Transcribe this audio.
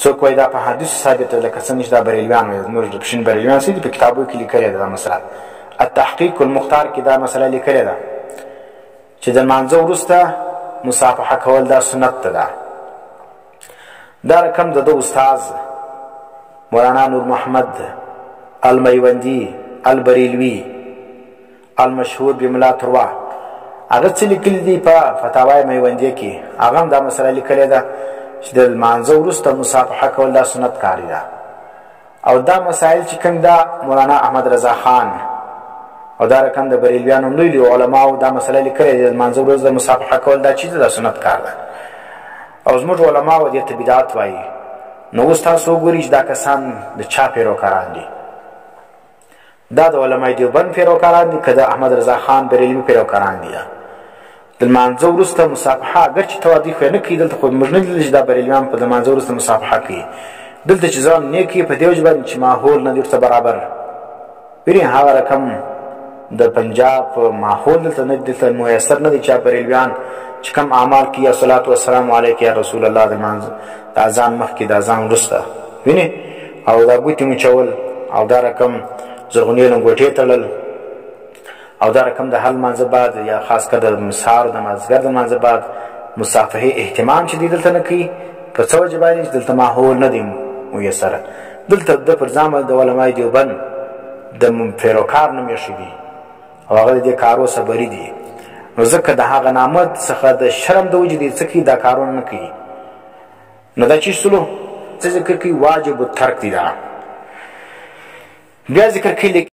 څوک وایي دا په حدیثو ثابت ده لکه څنګه چې دا بریلویان وایي زموږ د پښین بریلویان چې دي په کتابو کې لیکلې ده دا مسله التحقیق المختار کې دا مسله لیکلې ده چې د لمانځه وروسته مصافحه کول دا سنت ده. دا رقم د ده استاذ مولانا نور محمد المیوندی البریلوی المشهور بملا تروا هغه څه لیکلي دي په فتاوای میوندیه کې هغه هم دا مسله لیکلې ده چې د لمانځه وروسته مصافحه کول دا سنت کاری ده. او دا مسایل چې کوم دا مولانا احمد رضا خان او دا رقم د بریلویانو لوی لوی علماو دا مسله لیکلې ده د لمانځه وروسته مصافحه کول دا چیز ده سنت کار ده او زموږ علماو دې ته بدعت وایي. نو اوس تاسو وګورئ چې دا کسان د چا پیروکاران دي. دا د علمای دیوبند پیروکاران دي که د احمد رضا خان بریلوي پیروکاران دي. د لمانځه وروسته مصافحه اگر چې توادی خو نه کوي دلته خو موږ نه لیدل چې دا بریلویان په لمانځه وروسته مصافحه کوي. دلته چې ځان نیک وي په دې وجه باندې چې ماحول نه دي ورته برابر ویني هغه رقم د پنجاب ماحول دلته نه دلته میسر نه دي چې بریلویان چې کوم اعمال کوي صلوات والسلام علیک یا رسول الله د لمانځه د اذان مخکې د اذان وروسته ویني او دا ګوتې مچول او دا رقم زرغونې لنګوټې تړل او دا رقم د هر لمانځه بعد یا خاص کر د سهار د مازدیګر د لمانځه بعد مصافحې اهتمام چې دی دلته نه کوي په څه وجه باندې چې دلته ماحول نه دی میسره. دلته د پر ځامه د علمای دیوبند د پیروکار نوم ایښی دی او هغه د دې کارو صبري دي. نو ځکه د هغه نامه څخه د شرم د وجې دی څه کوي دا کارونه نه کوي. نو دا چې سلو څه ذکر کوي واجب الترک دی. دا بیا ذکر کوي